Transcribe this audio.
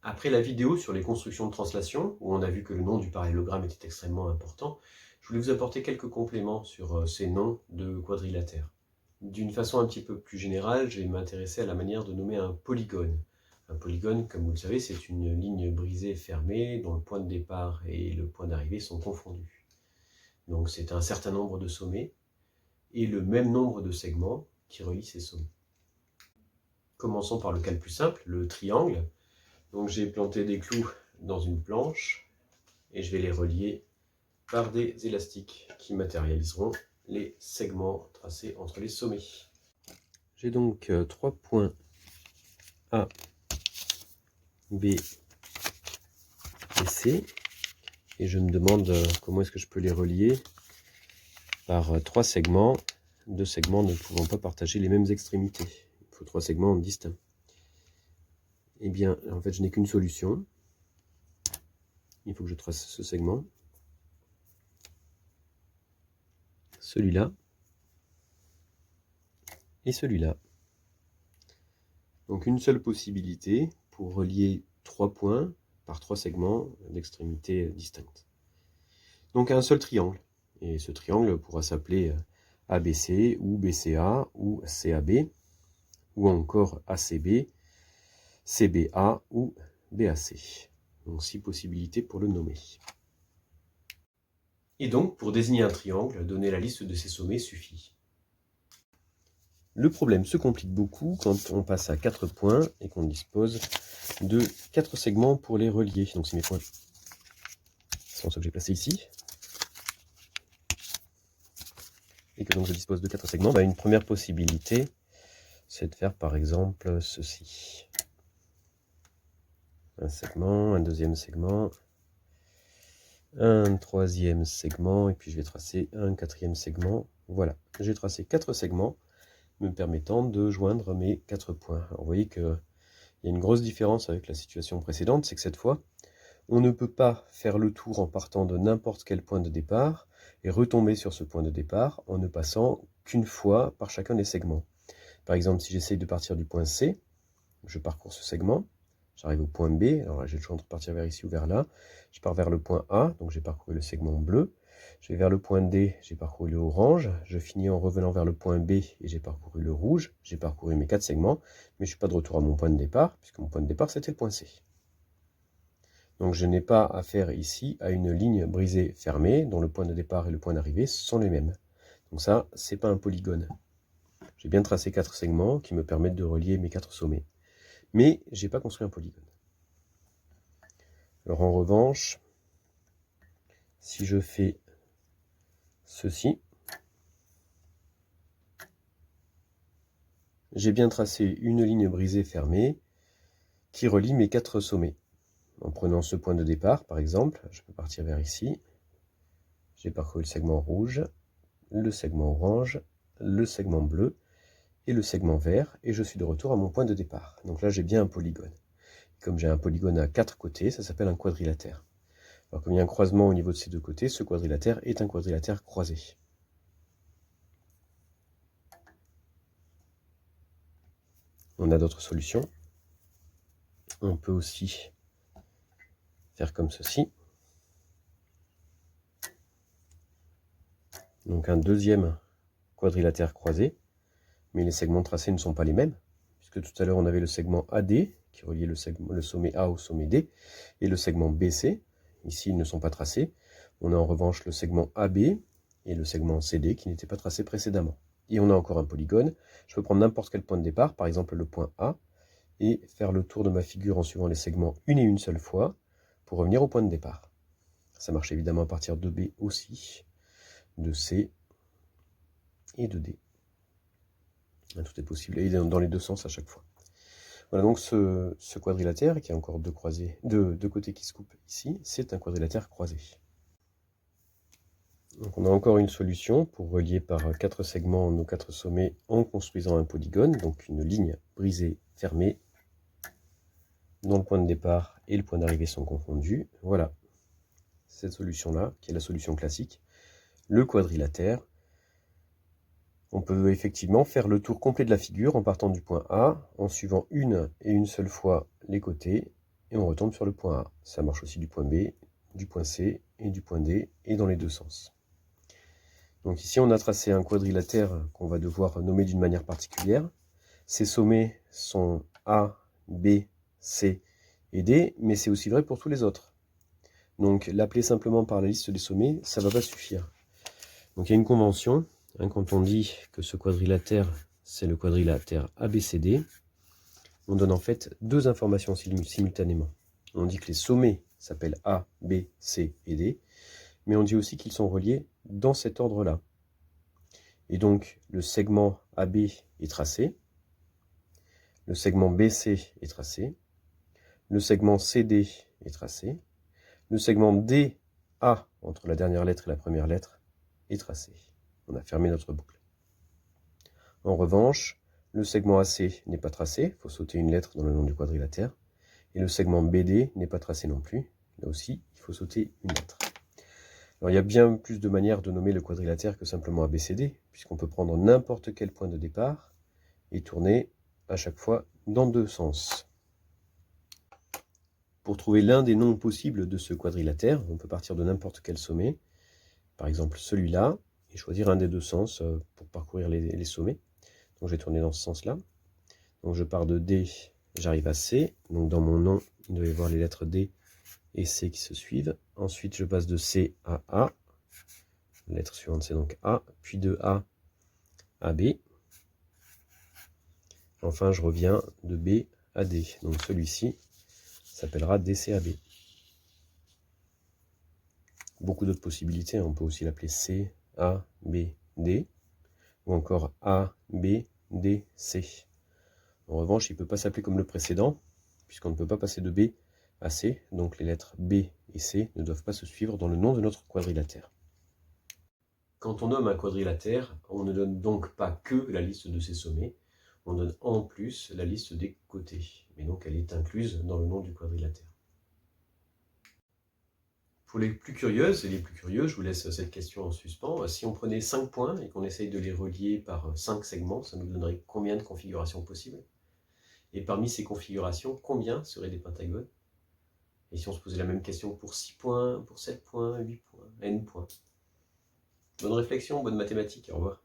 Après la vidéo sur les constructions de translation, où on a vu que le nom du parallélogramme était extrêmement important, je voulais vous apporter quelques compléments sur ces noms de quadrilatères. D'une façon un petit peu plus générale, je vais m'intéresser à la manière de nommer un polygone. Un polygone, comme vous le savez, c'est une ligne brisée fermée dont le point de départ et le point d'arrivée sont confondus. Donc c'est un certain nombre de sommets et le même nombre de segments qui relient ces sommets. Commençons par le cas le plus simple, le triangle. Donc j'ai planté des clous dans une planche et je vais les relier par des élastiques qui matérialiseront les segments tracés entre les sommets. J'ai donc 3 points A, B et C et je me demande comment est-ce que je peux les relier par 3 segments, 2 segments ne pouvant pas partager les mêmes extrémités. Il faut 3 segments distincts. Eh bien, en fait, je n'ai qu'une solution. Il faut que je trace ce segment, celui-là et celui-là. Donc une seule possibilité pour relier 3 points par 3 segments d'extrémités distinctes. Donc un seul triangle. Et ce triangle pourra s'appeler ABC ou BCA ou CAB ou encore ACB, CBA ou BAC. Donc 6 possibilités pour le nommer. Et donc, pour désigner un triangle, donner la liste de ses sommets suffit. Le problème se complique beaucoup quand on passe à 4 points et qu'on dispose de 4 segments pour les relier. Donc c'est mes points. Ce sont ceux que j'ai placés ici. Et que donc je dispose de 4 segments. Une première possibilité, c'est de faire par exemple ceci. Un segment, un deuxième segment, un troisième segment, et puis je vais tracer un quatrième segment. Voilà, j'ai tracé 4 segments me permettant de joindre mes 4 points. Alors vous voyez qu'il y a une grosse différence avec la situation précédente, c'est que cette fois, on ne peut pas faire le tour en partant de n'importe quel point de départ et retomber sur ce point de départ en ne passant qu'une fois par chacun des segments. Par exemple, si j'essaye de partir du point C, je parcours ce segment, j'arrive au point B, alors là j'ai le choix entre partir vers ici ou vers là, je pars vers le point A, donc j'ai parcouru le segment bleu, je vais vers le point D, j'ai parcouru le orange, je finis en revenant vers le point B et j'ai parcouru le rouge, j'ai parcouru mes 4 segments, mais je ne suis pas de retour à mon point de départ, puisque mon point de départ c'était le point C. Donc je n'ai pas affaire ici à une ligne brisée fermée, dont le point de départ et le point d'arrivée sont les mêmes. Donc ça, c'est pas un polygone. J'ai bien tracé 4 segments qui me permettent de relier mes 4 sommets. Mais j'ai pas construit un polygone. Alors en revanche, si je fais ceci, j'ai bien tracé une ligne brisée fermée qui relie mes 4 sommets. En prenant ce point de départ, par exemple, je peux partir vers ici. J'ai parcouru le segment rouge, le segment orange, le segment bleu et le segment vert, et je suis de retour à mon point de départ. Donc là, j'ai bien un polygone. Comme j'ai un polygone à 4 côtés, ça s'appelle un quadrilatère. Alors comme il y a un croisement au niveau de ces 2 côtés, ce quadrilatère est un quadrilatère croisé. On a d'autres solutions. On peut aussi faire comme ceci. Donc un deuxième quadrilatère croisé, mais les segments tracés ne sont pas les mêmes, puisque tout à l'heure on avait le segment AD, qui reliait le sommet A au sommet D, et le segment BC. Ici, ils ne sont pas tracés. On a en revanche le segment AB et le segment CD qui n'étaient pas tracés précédemment. Et on a encore un polygone. Je peux prendre n'importe quel point de départ, par exemple le point A, et faire le tour de ma figure en suivant les segments une et une seule fois pour revenir au point de départ. Ça marche évidemment à partir de B aussi, de C et de D. Tout est possible, et dans les deux sens à chaque fois. Voilà donc ce quadrilatère, qui a encore deux côtés qui se coupent ici, c'est un quadrilatère croisé. Donc on a encore une solution pour relier par 4 segments nos 4 sommets en construisant un polygone, donc une ligne brisée fermée, dont le point de départ et le point d'arrivée sont confondus. Voilà, cette solution-là, qui est la solution classique, le quadrilatère. On peut effectivement faire le tour complet de la figure en partant du point A, en suivant une et une seule fois les côtés, et on retombe sur le point A. Ça marche aussi du point B, du point C et du point D, et dans les deux sens. Donc ici, on a tracé un quadrilatère qu'on va devoir nommer d'une manière particulière. Ces sommets sont A, B, C et D, mais c'est aussi vrai pour tous les autres. Donc l'appeler simplement par la liste des sommets, ça ne va pas suffire. Donc il y a une convention, hein, quand on dit que ce quadrilatère, c'est le quadrilatère ABCD, on donne en fait deux informations simultanément. On dit que les sommets s'appellent A, B, C et D, mais on dit aussi qu'ils sont reliés dans cet ordre-là. Et donc le segment AB est tracé, le segment BC est tracé, le segment CD est tracé, le segment DA entre la dernière lettre et la première lettre est tracé. On a fermé notre boucle. En revanche, le segment AC n'est pas tracé, il faut sauter une lettre dans le nom du quadrilatère, et le segment BD n'est pas tracé non plus, là aussi il faut sauter une lettre. Alors il y a bien plus de manières de nommer le quadrilatère que simplement ABCD, puisqu'on peut prendre n'importe quel point de départ et tourner à chaque fois dans deux sens. Pour trouver l'un des noms possibles de ce quadrilatère, on peut partir de n'importe quel sommet, par exemple celui-là, et choisir un des deux sens pour parcourir les sommets. Donc je vais tourner dans ce sens-là. Donc je pars de D, j'arrive à C. Donc dans mon nom, il doit y avoir les lettres D et C qui se suivent. Ensuite, je passe de C à A. La lettre suivante, c'est donc A. Puis de A à B. Enfin, je reviens de B à D. Donc celui-ci s'appellera DCAB. Beaucoup d'autres possibilités. On peut aussi l'appeler C, A, B, D. Ou encore A, B, D, C. En revanche, il ne peut pas s'appeler comme le précédent, puisqu'on ne peut pas passer de B à C, donc les lettres B et C ne doivent pas se suivre dans le nom de notre quadrilatère. Quand on nomme un quadrilatère, on ne donne donc pas que la liste de ses sommets, on donne en plus la liste des côtés, mais donc elle est incluse dans le nom du quadrilatère. Pour les plus curieuses et les plus curieux, je vous laisse cette question en suspens. Si on prenait 5 points et qu'on essaye de les relier par 5 segments, ça nous donnerait combien de configurations possibles? Et parmi ces configurations, combien seraient des pentagones? Et si on se posait la même question pour 6 points, pour 7 points, 8 points, n points? Bonne réflexion, bonne mathématique, au revoir.